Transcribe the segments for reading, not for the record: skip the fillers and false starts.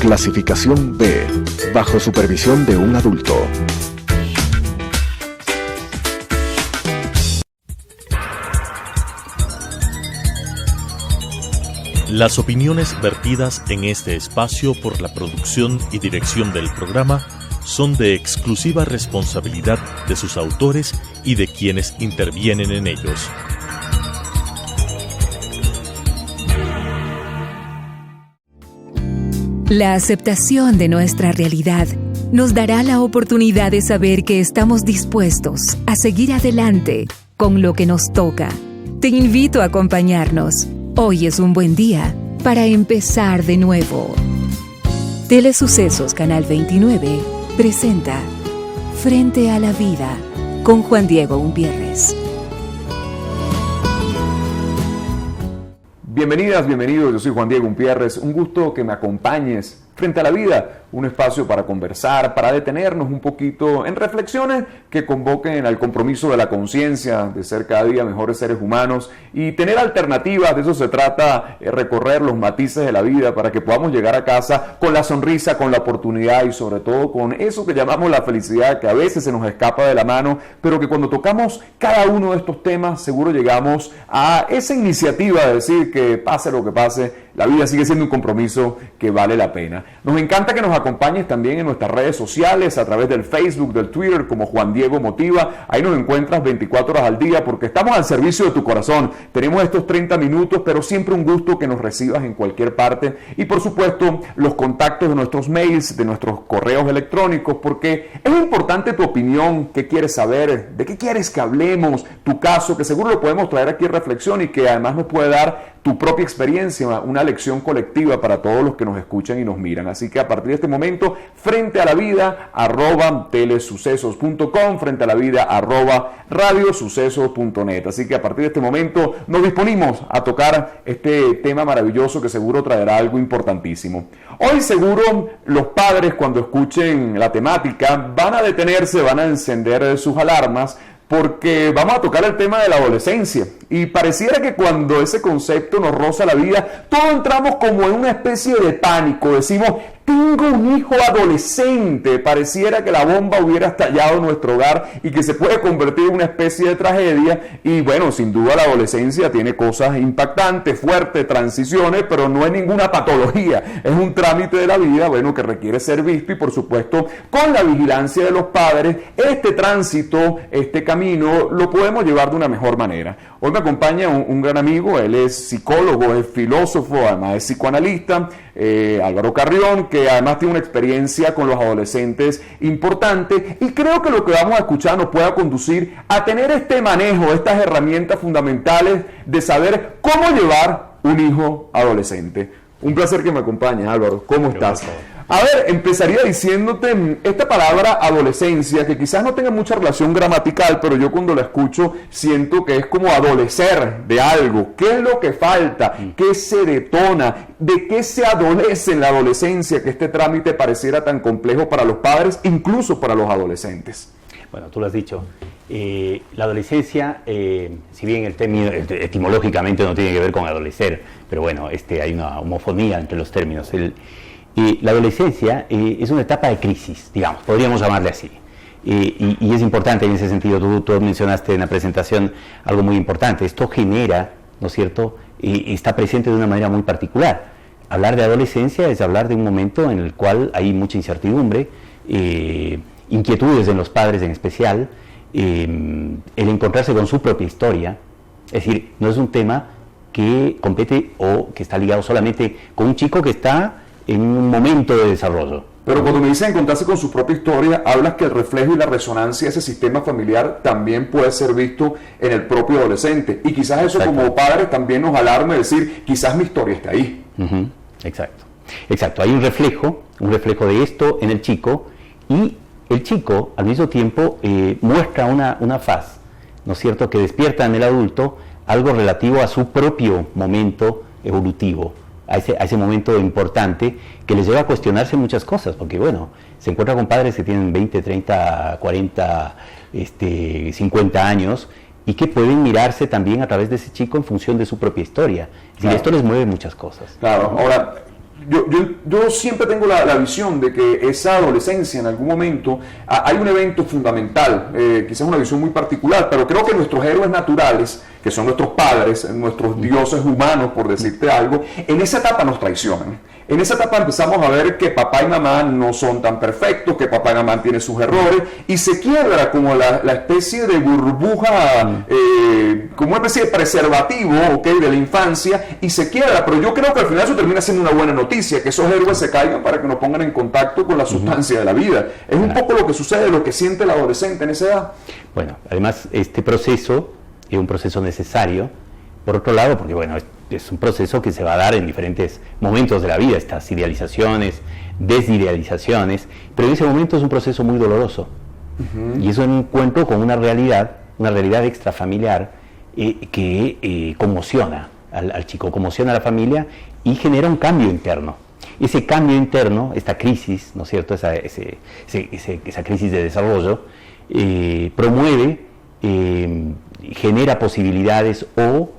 Clasificación B, bajo supervisión de un adulto. Las opiniones vertidas en este espacio por la producción y dirección del programa son de exclusiva responsabilidad de sus autores y de quienes intervienen en ellos. La aceptación de nuestra realidad nos dará la oportunidad de saber que estamos dispuestos a seguir adelante con lo que nos toca. Te invito a acompañarnos. Hoy es un buen día para empezar de nuevo. Telesucesos Canal 29 presenta Frente a la Vida con Juan Diego Umpierres. Bienvenidas, bienvenidos, yo soy Juan Diego Umpierres, un gusto que me acompañes frente a la vida, un espacio para conversar, para detenernos un poquito en reflexiones que convoquen al compromiso de la conciencia, de ser cada día mejores seres humanos y tener alternativas. De eso se trata, recorrer los matices de la vida para que podamos llegar a casa con la sonrisa, con la oportunidad y sobre todo con eso que llamamos la felicidad, que a veces se nos escapa de la mano, pero que cuando tocamos cada uno de estos temas seguro llegamos a esa iniciativa de decir que pase lo que pase, la vida sigue siendo un compromiso que vale la pena. Nos encanta que nos acompañes también en nuestras redes sociales, a través del Facebook, del Twitter, como Juan Diego Motiva. Ahí nos encuentras 24 horas al día porque estamos al servicio de tu corazón. Tenemos estos 30 minutos, pero siempre un gusto que nos recibas en cualquier parte. Y por supuesto, los contactos de nuestros mails, de nuestros correos electrónicos, porque es importante tu opinión, qué quieres saber, de qué quieres que hablemos, tu caso, que seguro lo podemos traer aquí en reflexión y que además nos puede dar tu propia experiencia, una lección colectiva para todos los que nos escuchan y nos miran. Así que a partir de este momento, frente a la vida, @telesucesos.com, frente a la vida, @radiosucesos.net. Así que a partir de este momento nos disponimos a tocar este tema maravilloso que seguro traerá algo importantísimo. Hoy seguro los padres, cuando escuchen la temática, van a detenerse, van a encender sus alarmas, porque vamos a tocar el tema de la adolescencia y pareciera que cuando ese concepto nos roza la vida, todos entramos como en una especie de pánico, decimos, tengo un hijo adolescente, pareciera que la bomba hubiera estallado en nuestro hogar y que se puede convertir en una especie de tragedia. Y bueno, sin duda la adolescencia tiene cosas impactantes, fuertes, transiciones, pero no es ninguna patología, es un trámite de la vida, bueno, que requiere ser visto y por supuesto con la vigilancia de los padres, este tránsito, este camino, lo podemos llevar de una mejor manera. Hoy me acompaña un gran amigo, él es psicólogo, es filósofo, además es psicoanalista, Álvaro Carrión, que además tiene una experiencia con los adolescentes importante y creo que lo que vamos a escuchar nos pueda conducir a tener este manejo, estas herramientas fundamentales de saber cómo llevar un hijo adolescente. Un placer que me acompañes, Álvaro. ¿Cómo estás? A ver, empezaría diciéndote esta palabra adolescencia, que quizás no tenga mucha relación gramatical, pero yo cuando la escucho siento que es como adolecer de algo. ¿Qué es lo que falta? ¿Qué se detona? ¿De qué se adolece en la adolescencia que este trámite pareciera tan complejo para los padres, incluso para los adolescentes? Bueno, tú lo has dicho. La adolescencia, si bien el término etimológicamente no tiene que ver con adolecer, pero bueno, hay una homofonía entre los términos. La adolescencia es una etapa de crisis, digamos, podríamos llamarle así. Y es importante en ese sentido, tú mencionaste en la presentación algo muy importante. Esto genera, ¿no es cierto?, está presente de una manera muy particular. Hablar de adolescencia es hablar de un momento en el cual hay mucha incertidumbre, inquietudes en los padres en especial, el encontrarse con su propia historia. Es decir, no es un tema que compete o que está ligado solamente con un chico que está en un momento de desarrollo. Pero cuando me dicen encontrarse con su propia historia, hablas que el reflejo y la resonancia de ese sistema familiar también puede ser visto en el propio adolescente. Y quizás eso como padres también nos alarma, decir, quizás mi historia está ahí. Exacto. Hay un reflejo de esto en el chico y el chico al mismo tiempo muestra una faz, ¿no es cierto?, que despierta en el adulto algo relativo a su propio momento evolutivo. A ese momento importante que les lleva a cuestionarse muchas cosas, porque bueno, se encuentra con padres que tienen 20, 30, 40, 50 años y que pueden mirarse también a través de ese chico en función de su propia historia. Es decir, esto les mueve muchas cosas. Claro, ahora, Yo siempre tengo la visión de que esa adolescencia en algún momento hay un evento fundamental, quizás una visión muy particular, pero creo que nuestros héroes naturales, que son nuestros padres, nuestros dioses humanos, por decirte algo, en esa etapa nos traicionan. En esa etapa empezamos a ver que papá y mamá no son tan perfectos, que papá y mamá tienen sus errores, y se quiebra como la especie de burbuja, como una especie de preservativo, ¿okay?, de la infancia, y se quiebra. Pero yo creo que al final eso termina siendo una buena noticia, que esos héroes se caigan para que nos pongan en contacto con la sustancia de la vida. Es un poco lo que sucede, lo que siente el adolescente en esa edad. Bueno, además este proceso es un proceso necesario, por otro lado, porque bueno, es un proceso que se va a dar en diferentes momentos de la vida, estas idealizaciones, desidealizaciones, pero en ese momento es un proceso muy doloroso. Y es un encuentro con una realidad extrafamiliar que conmociona al chico, conmociona a la familia y genera un cambio interno. Ese cambio interno, esta crisis, ¿no es cierto?, esa crisis de desarrollo, promueve, genera posibilidades o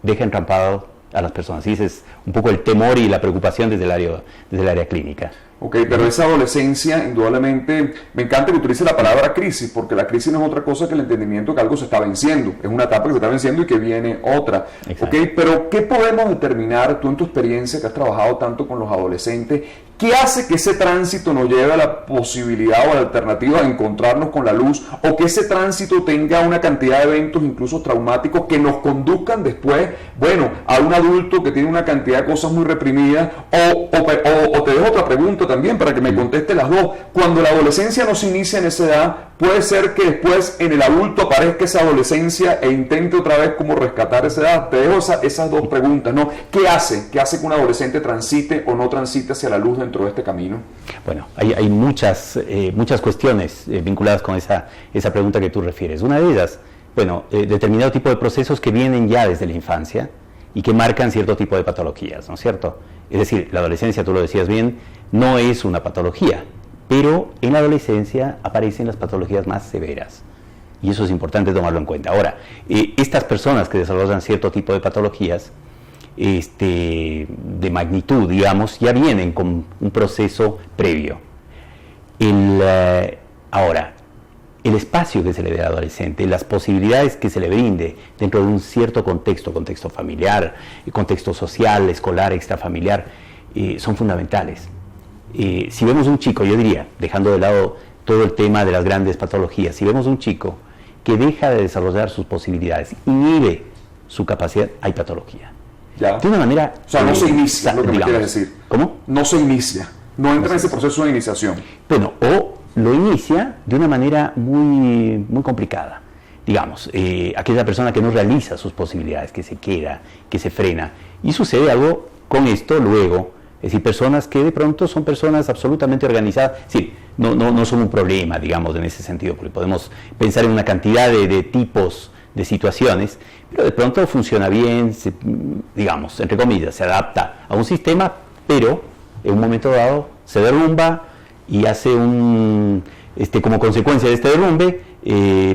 deja entrampado a las personas. Y ese es un poco el temor y la preocupación desde el área clínica. Ok, pero esa adolescencia, indudablemente, me encanta que utilice la palabra crisis, porque la crisis no es otra cosa que el entendimiento que algo se está venciendo. Es una etapa que se está venciendo y que viene otra. Exacto. Ok, pero ¿qué podemos determinar, tú en tu experiencia que has trabajado tanto con los adolescentes, qué hace que ese tránsito nos lleve a la posibilidad o a la alternativa de encontrarnos con la luz, o que ese tránsito tenga una cantidad de eventos incluso traumáticos que nos conduzcan después, bueno, a un adulto que tiene una cantidad de cosas muy reprimidas, o te dejo otra pregunta también para que me conteste las dos? Cuando la adolescencia no se inicia en esa edad, puede ser que después en el adulto aparezca esa adolescencia e intente otra vez como rescatar esa edad. Te dejo esas dos preguntas, ¿no? ¿Qué hace que un adolescente transite o no transite hacia la luz dentro de este camino? Bueno, hay muchas cuestiones vinculadas con esa pregunta que tú refieres. Una de ellas, bueno, determinado tipo de procesos que vienen ya desde la infancia y que marcan cierto tipo de patologías, ¿no es cierto? Es decir, la adolescencia, tú lo decías bien, no es una patología, pero en la adolescencia aparecen las patologías más severas. Y eso es importante tomarlo en cuenta. Ahora, estas personas que desarrollan cierto tipo de patologías, de magnitud, digamos, ya vienen con un proceso previo. Ahora, el espacio que se le dé al adolescente, las posibilidades que se le brinde dentro de un cierto contexto familiar, contexto social, escolar, extrafamiliar, son fundamentales. Si vemos un chico, yo diría, dejando de lado todo el tema de las grandes patologías, si vemos un chico que deja de desarrollar sus posibilidades, inhibe su capacidad, hay patología. Ya. De una manera... O sea, no se inicia, lo que me quieres decir. ¿Cómo? No se inicia, no entra en ese proceso de iniciación. Bueno, o lo inicia de una manera muy, muy complicada. Digamos, aquella persona que no realiza sus posibilidades, que se queda, que se frena. Y sucede algo con esto luego. Es decir, personas que de pronto son personas absolutamente organizadas. Sí, no son un problema, digamos, en ese sentido, porque podemos pensar en una cantidad de tipos de situaciones, pero de pronto funciona bien, digamos, entre comillas, se adapta a un sistema, pero en un momento dado se derrumba y hace como consecuencia de este derrumbe,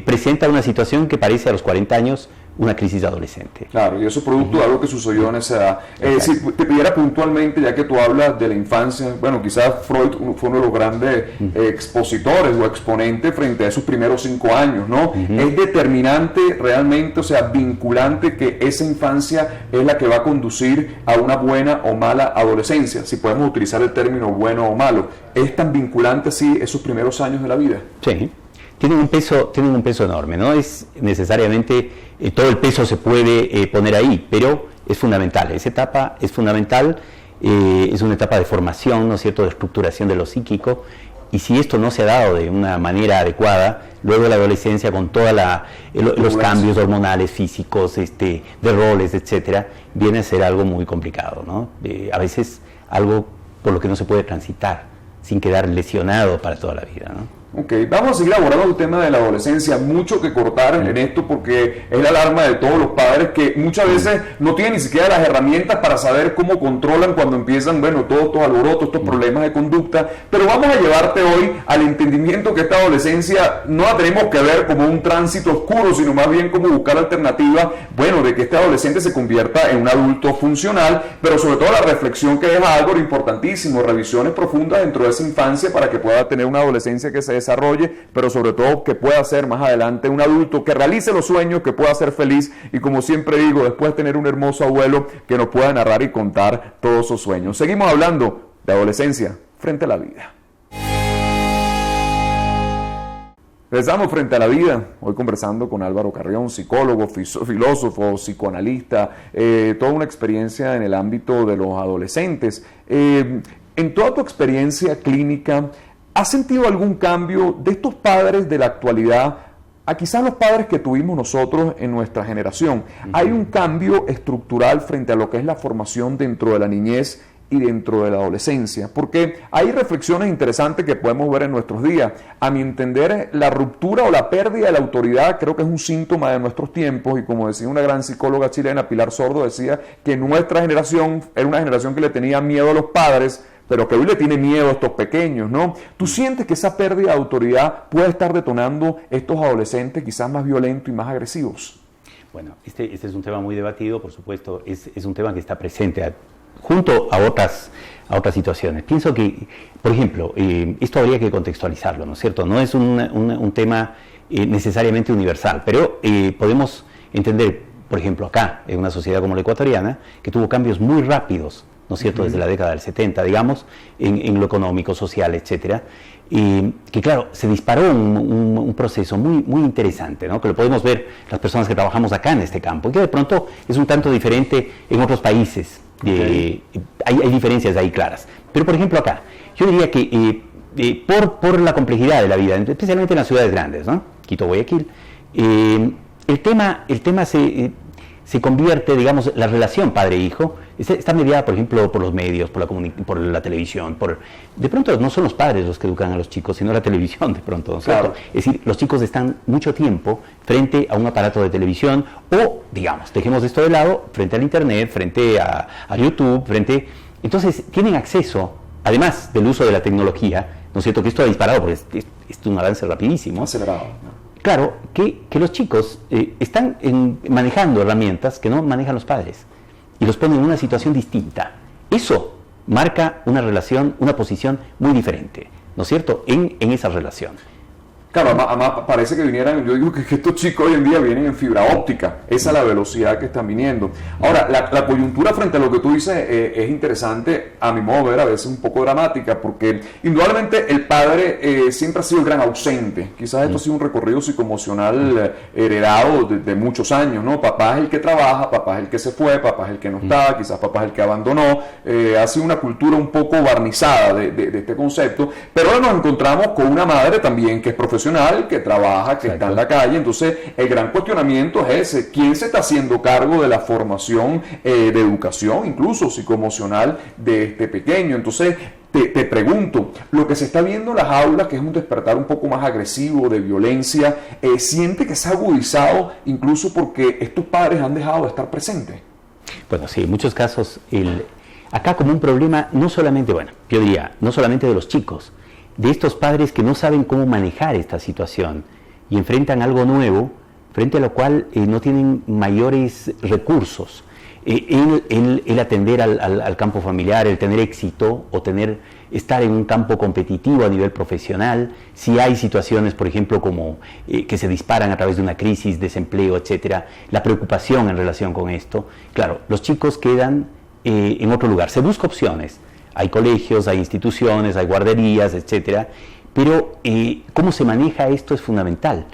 presenta una situación que parece a los 40 años una crisis adolescente. Claro, y eso es producto de algo que sucedió en esa edad. Si te pidiera puntualmente, ya que tú hablas de la infancia, bueno, quizás Freud fue uno de los grandes expositores o exponentes frente a esos primeros 5 años, ¿no? Es determinante realmente, o sea, vinculante, que esa infancia es la que va a conducir a una buena o mala adolescencia, si podemos utilizar el término bueno o malo. ¿Es tan vinculante así esos primeros años de la vida? Sí. Tienen un peso enorme, no es necesariamente todo el peso se puede poner ahí, pero es fundamental, esa etapa es fundamental, es una etapa de formación, ¿no es cierto?, de estructuración de lo psíquico, y si esto no se ha dado de una manera adecuada, luego la adolescencia con todos los cambios hormonales, físicos, de roles, etcétera, viene a ser algo muy complicado, ¿no? A veces algo por lo que no se puede transitar sin quedar lesionado para toda la vida, ¿no? Ok, vamos a seguir abordando el tema de la adolescencia, mucho que cortar en esto porque es la alarma de todos los padres que muchas veces no tienen ni siquiera las herramientas para saber cómo controlan cuando empiezan, bueno, todos estos alborotos, estos problemas de conducta, pero vamos a llevarte hoy al entendimiento que esta adolescencia no la tenemos que ver como un tránsito oscuro, sino más bien como buscar alternativas, bueno, de que este adolescente se convierta en un adulto funcional, pero sobre todo la reflexión que deja algo importantísimo, revisiones profundas dentro de esa infancia para que pueda tener una adolescencia que se desarrolle, pero sobre todo que pueda ser más adelante un adulto que realice los sueños, que pueda ser feliz y, como siempre digo, después de tener un hermoso abuelo que nos pueda narrar y contar todos sus sueños. Seguimos hablando de adolescencia frente a la vida. Regresamos frente a la vida, hoy conversando con Álvaro Carrión, psicólogo, filósofo, psicoanalista, toda una experiencia en el ámbito de los adolescentes. En toda tu experiencia clínica, ¿has sentido algún cambio de estos padres de la actualidad a quizás los padres que tuvimos nosotros en nuestra generación? ¿Hay un cambio estructural frente a lo que es la formación dentro de la niñez y dentro de la adolescencia? Porque hay reflexiones interesantes que podemos ver en nuestros días. A mi entender, la ruptura o la pérdida de la autoridad creo que es un síntoma de nuestros tiempos, y como decía una gran psicóloga chilena, Pilar Sordo, decía que nuestra generación era una generación que le tenía miedo a los padres, pero que hoy le tiene miedo a estos pequeños, ¿no? ¿Tú sientes que esa pérdida de autoridad puede estar detonando estos adolescentes quizás más violentos y más agresivos? Bueno, este es un tema muy debatido, por supuesto, es un tema que está presente junto a otras situaciones. Pienso que, por ejemplo, esto habría que contextualizarlo, ¿no es cierto? No es un tema necesariamente universal, pero podemos entender, por ejemplo, acá, en una sociedad como la ecuatoriana, que tuvo cambios muy rápidos, ¿no es cierto?, desde la década del 70, digamos, en lo económico, social, etcétera, que claro, se disparó un proceso muy interesante, ¿no?, que lo podemos ver las personas que trabajamos acá en este campo, y que de pronto es un tanto diferente en otros países. Hay diferencias ahí claras. Pero, por ejemplo, acá, yo diría que por la complejidad de la vida, especialmente en las ciudades grandes, ¿no?, Quito, Guayaquil, el tema se convierte, digamos, la relación padre-hijo está mediada, por ejemplo, por los medios, por la televisión, de pronto no son los padres los que educan a los chicos, sino la televisión de pronto, ¿no es cierto? Es decir, los chicos están mucho tiempo frente a un aparato de televisión o, digamos, dejemos esto de lado, frente al internet, frente a YouTube, entonces tienen acceso, además del uso de la tecnología, ¿no es cierto?, que esto ha disparado, porque es un avance rapidísimo. Acelerado, ¿no? Claro, que los chicos están manejando herramientas que no manejan los padres y los ponen en una situación distinta. Eso marca una relación, una posición muy diferente, ¿no es cierto?, en esa relación. Claro, además parece que vinieran, yo digo que estos chicos hoy en día vienen en fibra óptica, esa es la velocidad que están viniendo. Ahora, la coyuntura frente a lo que tú dices es interesante, a mi modo de ver, a veces un poco dramática, porque indudablemente el padre siempre ha sido el gran ausente. Quizás esto ha sido un recorrido psicoemocional heredado de muchos años, ¿no? Papá es el que trabaja, papá es el que se fue, papá es el que no está, quizás papá es el que abandonó. Ha sido una cultura un poco barnizada de este concepto, pero ahora nos encontramos con una madre también que es profesional, que trabaja, que está en la calle. Entonces el gran cuestionamiento es ese: ¿quién se está haciendo cargo de la formación de educación, incluso psicoemocional, de este pequeño? Entonces te pregunto, lo que se está viendo en las aulas, que es un despertar un poco más agresivo, de violencia, ¿siente que se ha agudizado incluso porque estos padres han dejado de estar presentes? Bueno, sí, en muchos casos acá como un problema no solamente, bueno, yo diría, no solamente de los chicos, de estos padres que no saben cómo manejar esta situación y enfrentan algo nuevo, frente a lo cual no tienen mayores recursos. El atender al campo familiar, el tener éxito o estar en un campo competitivo a nivel profesional, si hay situaciones, por ejemplo, como que se disparan a través de una crisis, desempleo, etcétera, la preocupación en relación con esto, claro, los chicos quedan en otro lugar. Se busca opciones. Hay colegios, hay instituciones, hay guarderías, etcétera, pero cómo se maneja esto es fundamental.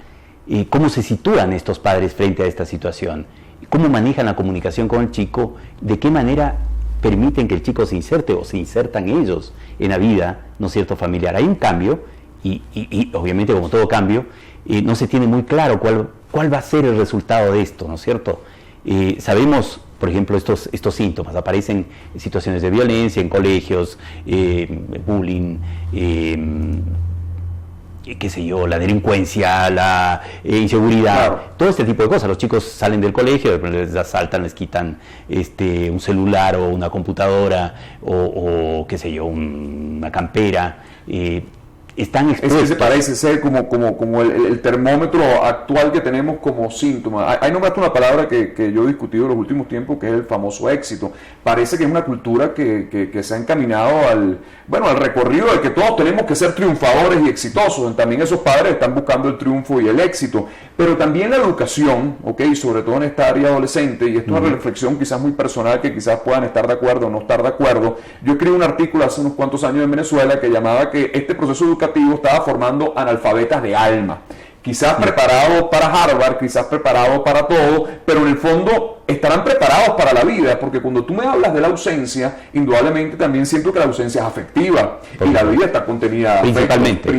Cómo se sitúan estos padres frente a esta situación, cómo manejan la comunicación con el chico, de qué manera permiten que el chico se inserte o se insertan ellos en la vida, ¿no es cierto?, familiar. Hay un cambio y obviamente, como todo cambio, no se tiene muy claro cuál va a ser el resultado de esto, ¿no es cierto? Sabemos, por ejemplo, estos síntomas aparecen en situaciones de violencia, en colegios, bullying, qué sé yo, la delincuencia, la inseguridad, claro, todo este tipo de cosas. Los chicos salen del colegio, de repente les asaltan, les quitan un celular o una computadora o qué sé yo, una campera. Están expuestos. Es que se parece ser como el termómetro actual que tenemos como síntoma. Hay nombraste una palabra que yo he discutido en los últimos tiempos, que es el famoso éxito. Parece que es una cultura que se ha encaminado al recorrido de que todos tenemos que ser triunfadores y exitosos. También esos padres están buscando el triunfo y el éxito. Pero también la educación, sobre todo en esta área adolescente, y esto es una reflexión quizás muy personal que quizás puedan estar de acuerdo o no estar de acuerdo. Yo escribí un artículo hace unos cuantos años en Venezuela que llamaba que este proceso educativo estaba formando analfabetas de alma, quizás preparados para Harvard, quizás preparados para todo, pero en el fondo estarán preparados para la vida, porque cuando tú me hablas de la ausencia, indudablemente también siento que la ausencia es afectiva y la vida está contenida principalmente.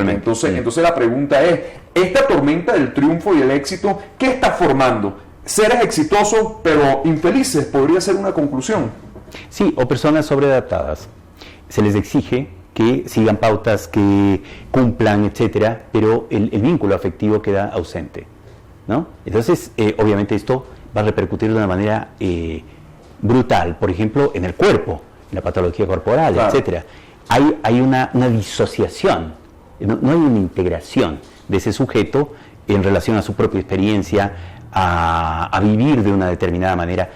Entonces la pregunta es, esta tormenta del triunfo y el éxito, ¿qué está formando? Seres exitosos pero infelices, podría ser una conclusión. Sí, o personas sobreadaptadas. Se les exige que sigan pautas, que cumplan, etcétera, pero el vínculo afectivo queda ausente, ¿no? Entonces, obviamente esto va a repercutir de una manera brutal, por ejemplo, en el cuerpo, en la patología corporal, claro, etcétera. Hay una disociación, no hay una integración de ese sujeto en relación a su propia experiencia, a vivir de una determinada manera.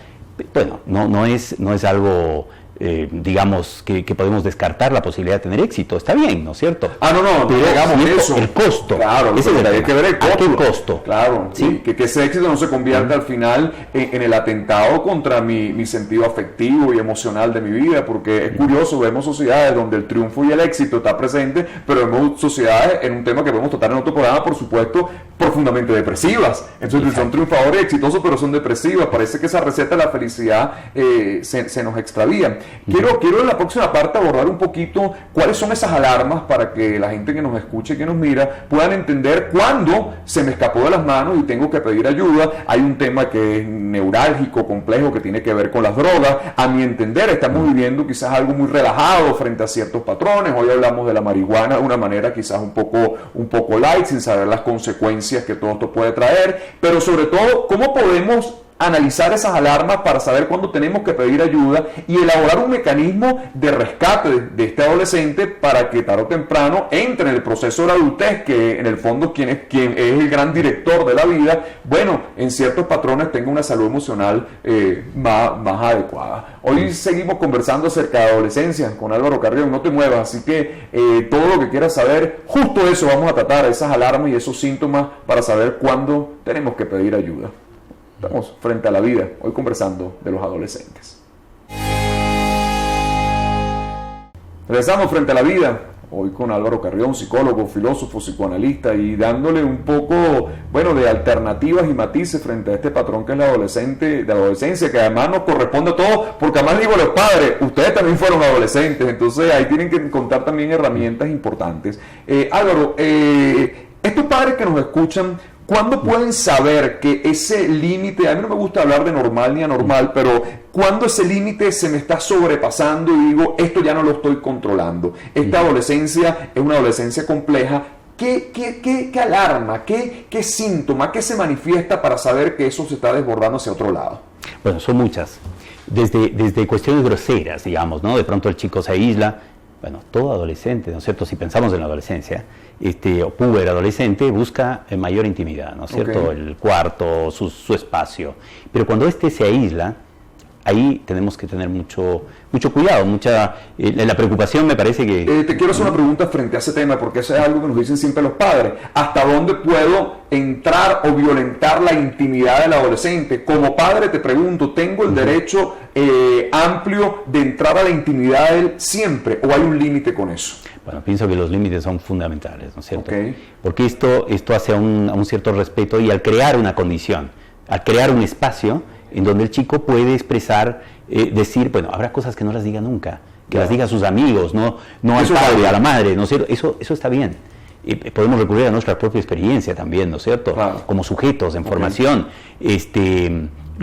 Bueno, no es algo... digamos que podemos descartar la posibilidad de tener éxito, está bien, ¿no es cierto? No, pero digamos eso. El costo, claro, ese hay que ver el costo. ¿A qué costo? Claro, ¿sí? Que ese éxito no se convierta al final en el atentado contra mi sentido afectivo y emocional de mi vida, porque es curioso, vemos sociedades donde el triunfo y el éxito está presente, pero vemos sociedades en un tema que podemos tratar en otro programa, por supuesto, profundamente depresivas. Entonces son triunfadores y exitosos, pero son depresivas. Parece que esa receta de la felicidad se nos extravía. Quiero en la próxima parte abordar un poquito cuáles son esas alarmas para que la gente que nos escuche y que nos mira puedan entender cuándo se me escapó de las manos y tengo que pedir ayuda. Hay un tema que es neurálgico, complejo, que tiene que ver con las drogas. A mi entender, estamos viviendo quizás algo muy relajado frente a ciertos patrones. Hoy hablamos de la marihuana de una manera quizás un poco light, sin saber las consecuencias que todo esto puede traer, pero sobre todo, ¿cómo podemos analizar esas alarmas para saber cuándo tenemos que pedir ayuda y elaborar un mecanismo de rescate de este adolescente para que tarde o temprano entre en el proceso de la adultez, que en el fondo quien es el gran director de la vida, en ciertos patrones tenga una salud emocional más adecuada? Hoy seguimos conversando acerca de adolescencia con Álvaro Carrión, no te muevas, así que todo lo que quieras saber, justo eso vamos a tratar, esas alarmas y esos síntomas para saber cuándo tenemos que pedir ayuda. Estamos frente a la vida, hoy conversando de los adolescentes. Regresamos frente a la vida, hoy con Álvaro Carrión, psicólogo, filósofo, psicoanalista, y dándole un poco, de alternativas y matices frente a este patrón que es la adolescencia, que además nos corresponde a todos, porque además digo a los padres, ustedes también fueron adolescentes, entonces ahí tienen que contar también herramientas importantes. Álvaro, estos padres que nos escuchan, ¿cuándo pueden saber que ese límite, a mí no me gusta hablar de normal ni anormal, pero cuándo ese límite se me está sobrepasando y digo, esto ya no lo estoy controlando? Esta adolescencia es una adolescencia compleja. ¿Qué alarma, qué síntoma, qué se manifiesta para saber que eso se está desbordando hacia otro lado? Bueno, son muchas. Desde cuestiones groseras, digamos, ¿no? De pronto el chico se aísla. Bueno, todo adolescente, ¿no es cierto? Si pensamos en la adolescencia, o puber adolescente busca mayor intimidad, ¿no es cierto? El cuarto, su espacio. Pero cuando se aísla, ahí tenemos que tener mucho cuidado, la preocupación me parece que... Te quiero hacer una pregunta frente a ese tema, porque eso es algo que nos dicen siempre los padres. ¿Hasta dónde puedo entrar o violentar la intimidad del adolescente? Como padre te pregunto, ¿tengo el derecho amplio de entrar a la intimidad de él siempre, o hay un límite con eso? Bueno, pienso que los límites son fundamentales, ¿no es cierto? Porque esto hace a un cierto respeto, y al crear una condición, al crear un espacio en donde el chico puede expresar, decir, habrá cosas que no las diga nunca, que las diga a sus amigos, no al padre, a la madre, ¿no es cierto? Eso está bien. Podemos recurrir a nuestra propia experiencia también, ¿no es cierto? Como sujetos en formación.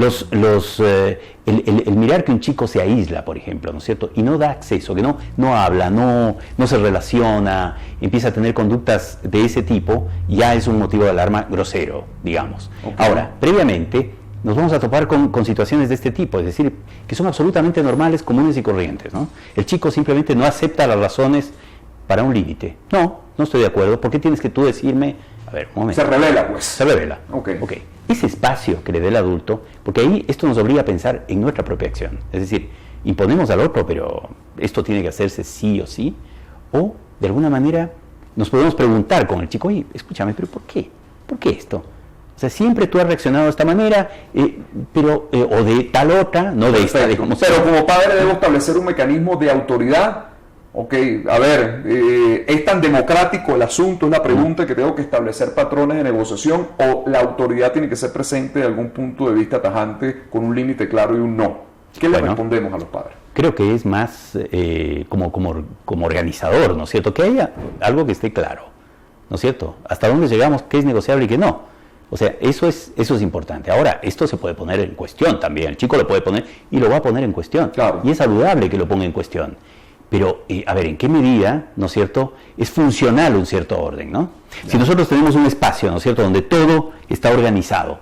el mirar que un chico se aísla, por ejemplo, ¿no es cierto? Y no da acceso, que no habla, no se relaciona, empieza a tener conductas de ese tipo, ya es un motivo de alarma grosero, digamos. Okay. Ahora, previamente, nos vamos a topar con situaciones de este tipo, es decir, que son absolutamente normales, comunes y corrientes, ¿no? El chico simplemente no acepta las razones para un límite. No estoy de acuerdo. ¿Por qué tienes que tú decirme? A ver, un momento. Se revela, pues. Se revela. Ok. Ese espacio que le dé el adulto, porque ahí esto nos obliga a pensar en nuestra propia acción. Es decir, imponemos al otro, pero esto tiene que hacerse sí o sí. O, de alguna manera, nos podemos preguntar con el chico, oye, escúchame, pero ¿por qué? ¿Por qué esto? O sea, siempre tú has reaccionado de esta manera, o de tal otra, no de esta. Pero como padre debo establecer un mecanismo de autoridad. Ok, a ver, ¿es tan democrático el asunto? Es la pregunta que tengo que establecer patrones de negociación, o la autoridad tiene que ser presente de algún punto de vista tajante con un límite claro y un no. ¿Qué le respondemos a los padres? Creo que es más como organizador, ¿no es cierto? Que haya algo que esté claro, ¿no es cierto? ¿Hasta dónde llegamos? ¿Qué es negociable y qué no? O sea, eso es importante. Ahora, esto se puede poner en cuestión también. El chico lo puede poner y lo va a poner en cuestión. Claro. Y es saludable que lo ponga en cuestión. Pero, a ver, ¿en qué medida, ¿no es cierto?, es funcional un cierto orden, ¿no? Claro. Si nosotros tenemos un espacio, ¿no es cierto?, donde todo está organizado,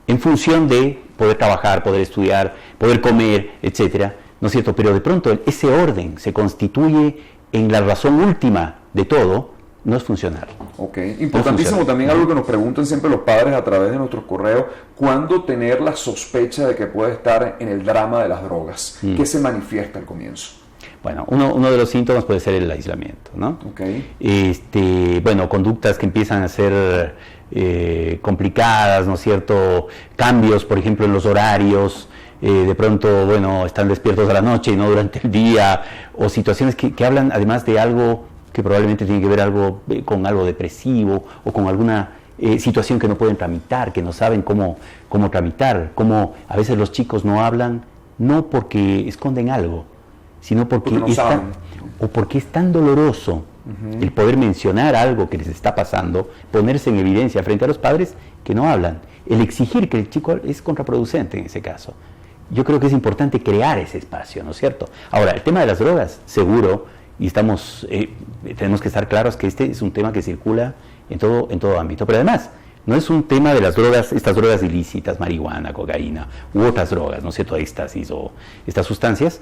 en función de poder trabajar, poder estudiar, poder comer, etcétera, ¿no es cierto? Pero de pronto ese orden se constituye en la razón última de todo, no es funcional. Ok, importantísimo también algo que nos preguntan siempre los padres a través de nuestros correos: ¿cuándo tener la sospecha de que puede estar en el drama de las drogas? ¿Qué se manifiesta al comienzo? Bueno, uno de los síntomas puede ser el aislamiento, ¿no? Okay. Bueno, conductas que empiezan a ser complicadas, ¿no es cierto? Cambios, por ejemplo, en los horarios, de pronto, bueno, están despiertos a la noche y no durante el día, o situaciones que hablan además de algo que probablemente tiene que ver con algo depresivo, o con alguna situación que no pueden tramitar, que no saben cómo tramitar, como a veces los chicos no hablan, no porque esconden algo, sino porque es tan doloroso el poder mencionar algo que les está pasando, ponerse en evidencia frente a los padres, que no hablan. El exigir que el chico es contraproducente en ese caso. Yo creo que es importante crear ese espacio, ¿no es cierto? Ahora, el tema de las drogas, seguro, y tenemos que estar claros que este es un tema que circula en todo ámbito, pero además no es un tema de las drogas, estas drogas ilícitas, marihuana, cocaína u otras drogas, ¿no es cierto?, éxtasis o estas sustancias,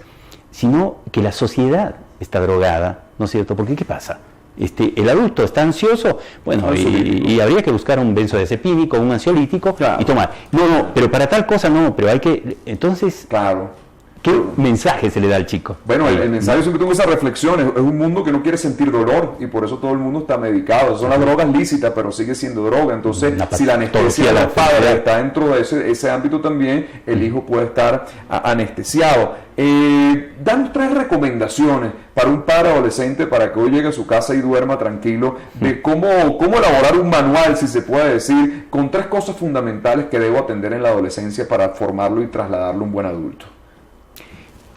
sino que la sociedad está drogada, ¿no es cierto? Porque ¿qué pasa? El adulto está ansioso, bueno, y habría que buscar un benzodiazepínico, un ansiolítico, claro, y tomar. No, pero para tal cosa no, pero hay que, entonces, claro. ¿Qué mensaje se le da al chico? Bueno, el mensaje, siempre tengo esa reflexión, es un mundo que no quiere sentir dolor y por eso todo el mundo está medicado. Son las drogas lícitas, pero sigue siendo droga. Entonces, si la anestesia de los padres está dentro de ese ámbito también, el hijo puede estar anestesiado. Dan 3 recomendaciones para un padre adolescente para que hoy llegue a su casa y duerma tranquilo, de cómo elaborar un manual, si se puede decir, con 3 cosas fundamentales que debo atender en la adolescencia para formarlo y trasladarlo a un buen adulto.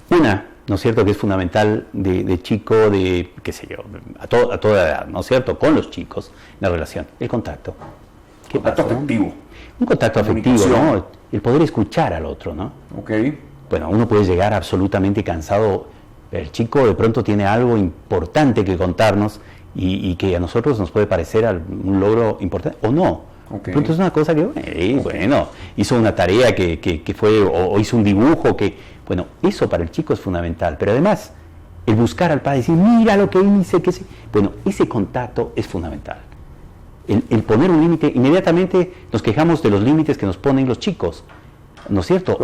Una, ¿no es cierto?, que es fundamental de chico, de, qué sé yo, a toda edad, ¿no es cierto?, con los chicos, la relación, el contacto. Contacto afectivo. Un contacto afectivo, ¿no? El poder escuchar al otro, ¿no? Ok. Bueno, uno puede llegar absolutamente cansado, el chico de pronto tiene algo importante que contarnos y que a nosotros nos puede parecer un logro importante, o no. Okay. Pronto es una cosa que, bueno, hizo una tarea que fue, o hizo un dibujo bueno, eso para el chico es fundamental, pero además, el buscar al padre y decir, mira lo que hice, bueno, ese contacto es fundamental. El poner un límite, inmediatamente nos quejamos de los límites que nos ponen los chicos, ¿no es cierto?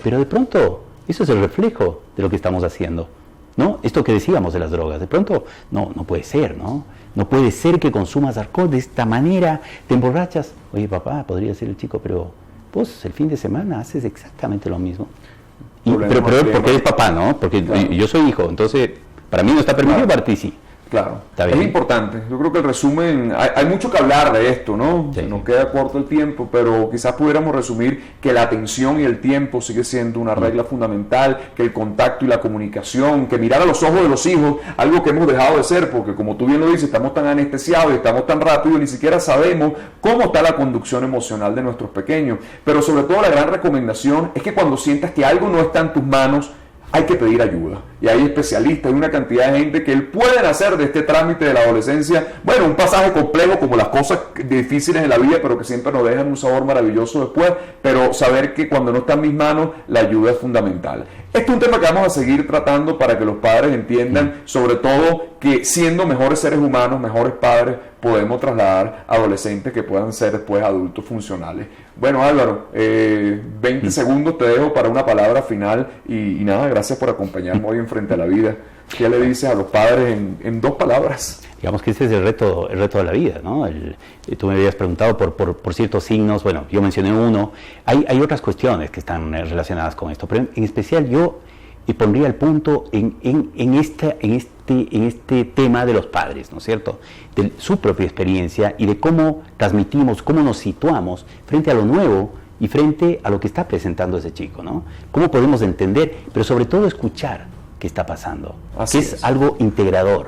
Pero de pronto, eso es el reflejo de lo que estamos haciendo, ¿no? Esto que decíamos de las drogas, de pronto, no puede ser, ¿no? No puede ser que consumas alcohol de esta manera, te emborrachas. Oye, papá, podría ser el chico, pero vos el fin de semana haces exactamente lo mismo. Pero porque eres papá, ¿no? Porque claro, yo soy hijo, entonces para mí no está permitido, para ti sí. Claro, es importante. Yo creo que el resumen, hay mucho que hablar de esto, ¿no? Sí. Nos queda corto el tiempo, pero quizás pudiéramos resumir que la atención y el tiempo sigue siendo una regla fundamental, que el contacto y la comunicación, que mirar a los ojos de los hijos, algo que hemos dejado de ser, porque como tú bien lo dices, estamos tan anestesiados y estamos tan rápido, ni siquiera sabemos cómo está la conducción emocional de nuestros pequeños. Pero sobre todo la gran recomendación es que cuando sientas que algo no está en tus manos, hay que pedir ayuda. Y hay especialistas, hay una cantidad de gente que pueden hacer de este trámite de la adolescencia, bueno, un pasaje complejo como las cosas difíciles en la vida, pero que siempre nos dejan un sabor maravilloso después, pero saber que cuando no está en mis manos, la ayuda es fundamental. Este es un tema que vamos a seguir tratando para que los padres entiendan, sobre todo, que siendo mejores seres humanos, mejores padres, podemos trasladar a adolescentes que puedan ser después adultos funcionales. Bueno, Álvaro, 20 segundos te dejo para una palabra final y nada, gracias por acompañarme hoy en Frente a la Vida. ¿Qué le dices a los padres en 2 palabras? Digamos que ese es el reto de la vida, ¿no? Tú me habías preguntado por ciertos signos, bueno, yo mencioné uno, hay otras cuestiones que están relacionadas con esto, pero en especial yo pondría el punto en este tema de los padres, ¿no es cierto? De su propia experiencia y de cómo transmitimos, cómo nos situamos frente a lo nuevo y frente a lo que está presentando ese chico, ¿no? Cómo podemos entender, pero sobre todo escuchar qué está pasando, que es algo integrador.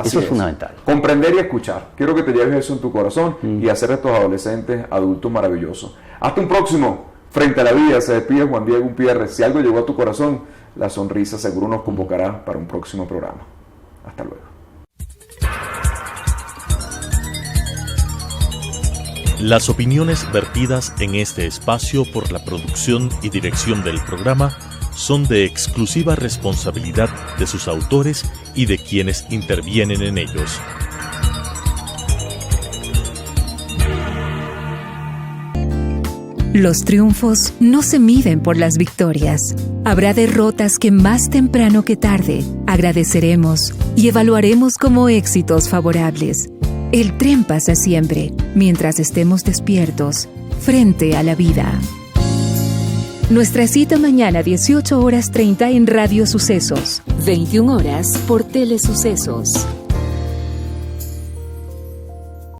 Eso es fundamental. Comprender y escuchar. Quiero que te lleves eso en tu corazón y hacer a estos adolescentes adultos maravillosos. Hasta un próximo Frente a la Vida. Se despide Juan Diego Gutiérrez. Si algo llegó a tu corazón, la sonrisa seguro nos convocará para un próximo programa. Hasta luego. Las opiniones vertidas en este espacio por la producción y dirección del programa son de exclusiva responsabilidad de sus autores y de quienes intervienen en ellos. Los triunfos no se miden por las victorias. Habrá derrotas que más temprano que tarde agradeceremos y evaluaremos como éxitos favorables. El tren pasa siempre, mientras estemos despiertos, frente a la vida. Nuestra cita mañana 18:30 en Radio Sucesos, 21 horas por Telesucesos.